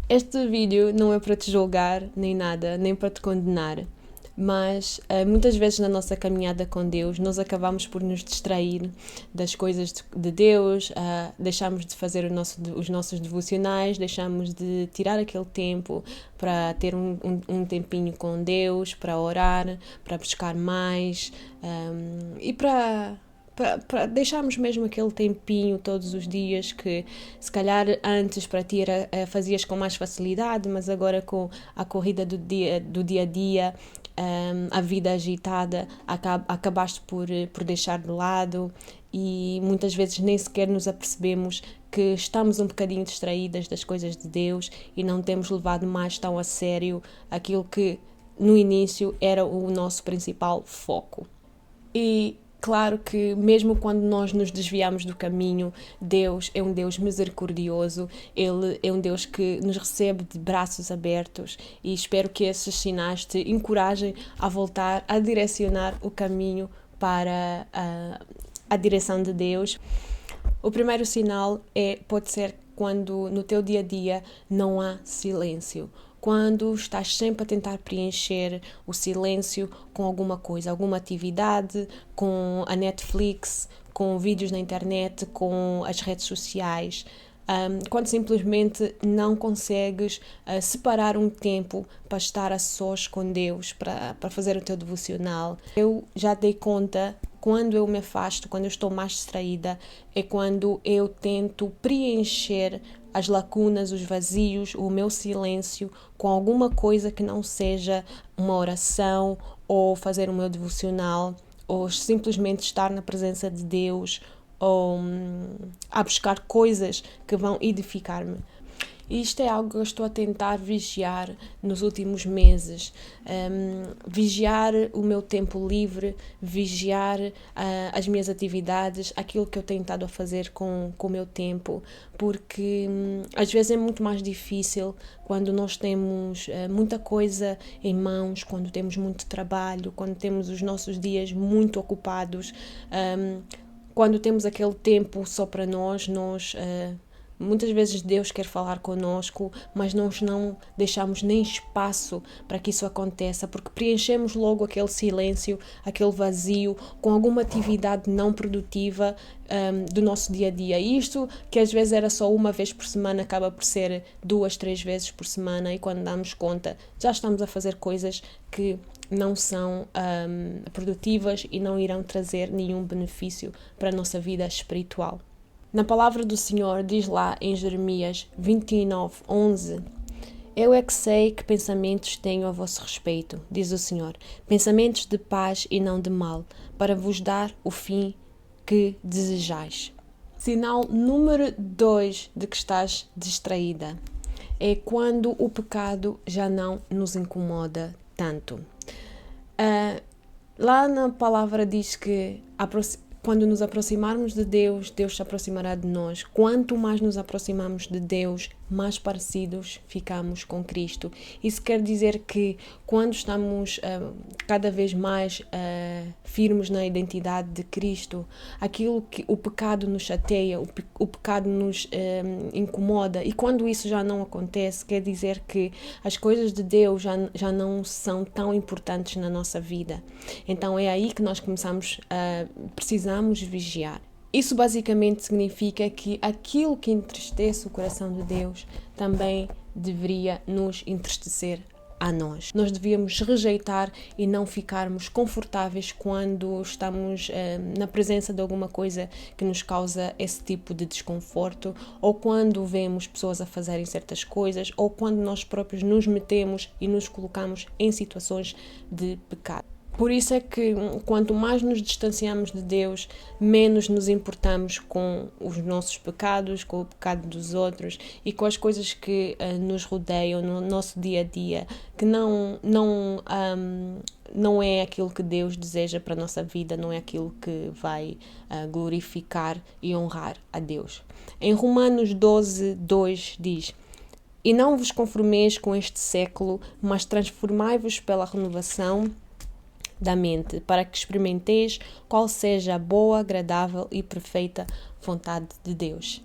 Este vídeo não é para te julgar, nem nada, nem para te condenar, mas muitas vezes na nossa caminhada com Deus nós acabamos por nos distrair das coisas de Deus, deixamos de fazer os nossos devocionais, deixamos de tirar aquele tempo para ter um tempinho com Deus, para orar, para buscar mais e para deixarmos mesmo aquele tempinho todos os dias que se calhar antes para ti fazias com mais facilidade, mas agora com a corrida do dia a dia, a vida agitada, acabaste por deixar de lado e muitas vezes nem sequer nos apercebemos que estamos um bocadinho distraídas das coisas de Deus e não temos levado mais tão a sério aquilo que no início era o nosso principal foco. E claro que mesmo quando nós nos desviamos do caminho, Deus é um Deus misericordioso, Ele é um Deus que nos recebe de braços abertos e espero que esses sinais te encorajem a voltar a direcionar o caminho para a direção de Deus. O primeiro sinal pode ser quando no teu dia a dia não há silêncio. Quando estás sempre a tentar preencher o silêncio com alguma coisa, alguma atividade, com a Netflix, com vídeos na internet, com as redes sociais. Quando simplesmente não consegues separar um tempo para estar a sós com Deus, para fazer o teu devocional. Eu já dei conta, quando eu me afasto, quando eu estou mais distraída, é quando eu tento preencher as lacunas, os vazios, o meu silêncio com alguma coisa que não seja uma oração ou fazer o meu devocional ou simplesmente estar na presença de Deus ou a buscar coisas que vão edificar-me. E isto é algo que eu estou a tentar vigiar nos últimos meses. Vigiar o meu tempo livre, vigiar as minhas atividades, aquilo que eu tenho estado a fazer com o meu tempo, porque às vezes é muito mais difícil quando nós temos muita coisa em mãos, quando temos muito trabalho, quando temos os nossos dias muito ocupados, quando temos aquele tempo só para nós muitas vezes Deus quer falar connosco, mas nós não deixamos nem espaço para que isso aconteça, porque preenchemos logo aquele silêncio, aquele vazio, com alguma atividade não produtiva do nosso dia a dia. E isto, que às vezes era só uma vez por semana, acaba por ser 2, 3 vezes por semana, e quando damos conta, já estamos a fazer coisas que não são produtivas e não irão trazer nenhum benefício para a nossa vida espiritual. Na palavra do Senhor diz lá em Jeremias 29:11: Eu é que sei que pensamentos tenho a vosso respeito, diz o Senhor, pensamentos de paz e não de mal, para vos dar o fim que desejais. Sinal número 2 de que estás distraída é quando o pecado já não nos incomoda tanto. Lá na palavra diz que quando nos aproximarmos de Deus, Deus se aproximará de nós. Quanto mais nos aproximamos de Deus, mais parecidos ficamos com Cristo. Isso quer dizer que quando estamos cada vez mais firmes na identidade de Cristo, aquilo que o pecado nos chateia, o pecado nos incomoda, e quando isso já não acontece, quer dizer que as coisas de Deus já não são tão importantes na nossa vida. Então é aí que nós precisamos vigiar. Isso basicamente significa que aquilo que entristece o coração de Deus também deveria nos entristecer a nós. Nós devíamos rejeitar e não ficarmos confortáveis quando estamos na presença de alguma coisa que nos causa esse tipo de desconforto, ou quando vemos pessoas a fazerem certas coisas, ou quando nós próprios nos metemos e nos colocamos em situações de pecado. Por isso é que quanto mais nos distanciamos de Deus, menos nos importamos com os nossos pecados, com o pecado dos outros e com as coisas que nos rodeiam no nosso dia a dia, que não é aquilo que Deus deseja para a nossa vida, não é aquilo que vai glorificar e honrar a Deus. Em Romanos 12:2 diz: E não vos conformeis com este século, mas transformai-vos pela renovação da mente, para que experimenteis qual seja a boa, agradável e perfeita vontade de Deus.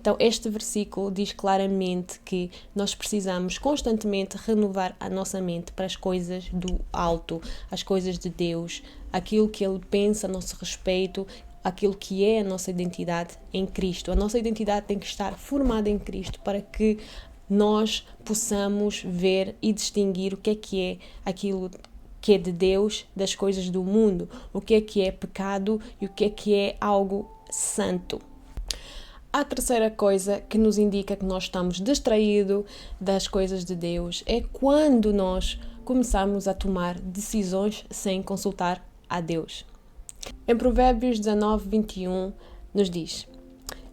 Então, este versículo diz claramente que nós precisamos constantemente renovar a nossa mente para as coisas do alto, as coisas de Deus, aquilo que Ele pensa a nosso respeito, aquilo que é a nossa identidade em Cristo. A nossa identidade tem que estar formada em Cristo para que nós possamos ver e distinguir o que é aquilo que é de Deus das coisas do mundo, o que é pecado e o que é algo santo. A terceira coisa que nos indica que nós estamos distraídos das coisas de Deus é quando nós começamos a tomar decisões sem consultar a Deus. Em Provérbios 19:21 nos diz: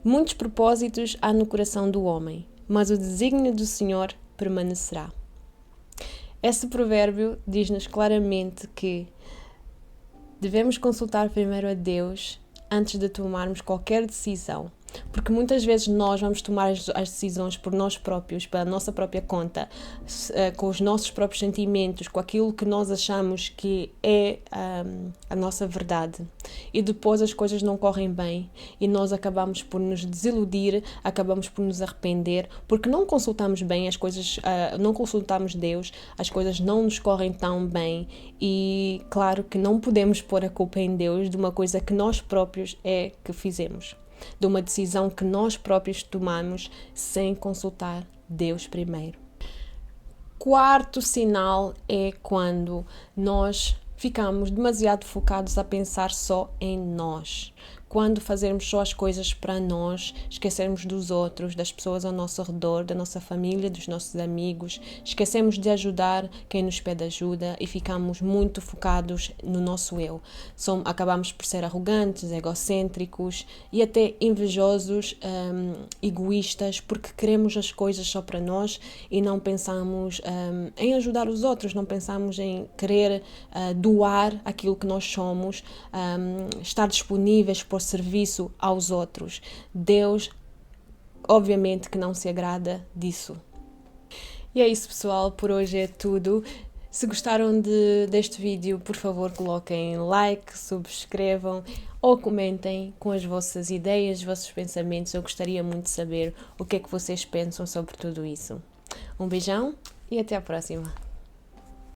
muitos propósitos há no coração do homem, mas o desígnio do Senhor permanecerá. Esse provérbio diz-nos claramente que devemos consultar primeiro a Deus antes de tomarmos qualquer decisão. Porque muitas vezes nós vamos tomar as decisões por nós próprios, pela nossa própria conta, com os nossos próprios sentimentos, com aquilo que nós achamos que é a nossa verdade. E depois as coisas não correm bem e nós acabamos por nos desiludir, acabamos por nos arrepender, porque não consultamos bem as coisas, não consultamos Deus, as coisas não nos correm tão bem e claro que não podemos pôr a culpa em Deus de uma coisa que nós próprios é que fizemos, de uma decisão que nós próprios tomamos sem consultar Deus primeiro. Quarto sinal é quando nós ficamos demasiado focados a pensar só em nós. Quando fazermos só as coisas para nós, esquecermos dos outros, das pessoas ao nosso redor, da nossa família, dos nossos amigos, esquecemos de ajudar quem nos pede ajuda e ficamos muito focados no nosso eu. Acabamos por ser arrogantes, egocêntricos e até invejosos, egoístas, porque queremos as coisas só para nós e não pensamos em ajudar os outros, não pensamos em querer doar aquilo que nós somos, estar disponíveis por serviço aos outros. Deus, obviamente, que não se agrada disso. E é isso, pessoal. Por hoje é tudo. Se gostaram deste vídeo, por favor, coloquem like, subscrevam ou comentem com as vossas ideias, os vossos pensamentos. Eu gostaria muito de saber o que é que vocês pensam sobre tudo isso. Um beijão e até à próxima.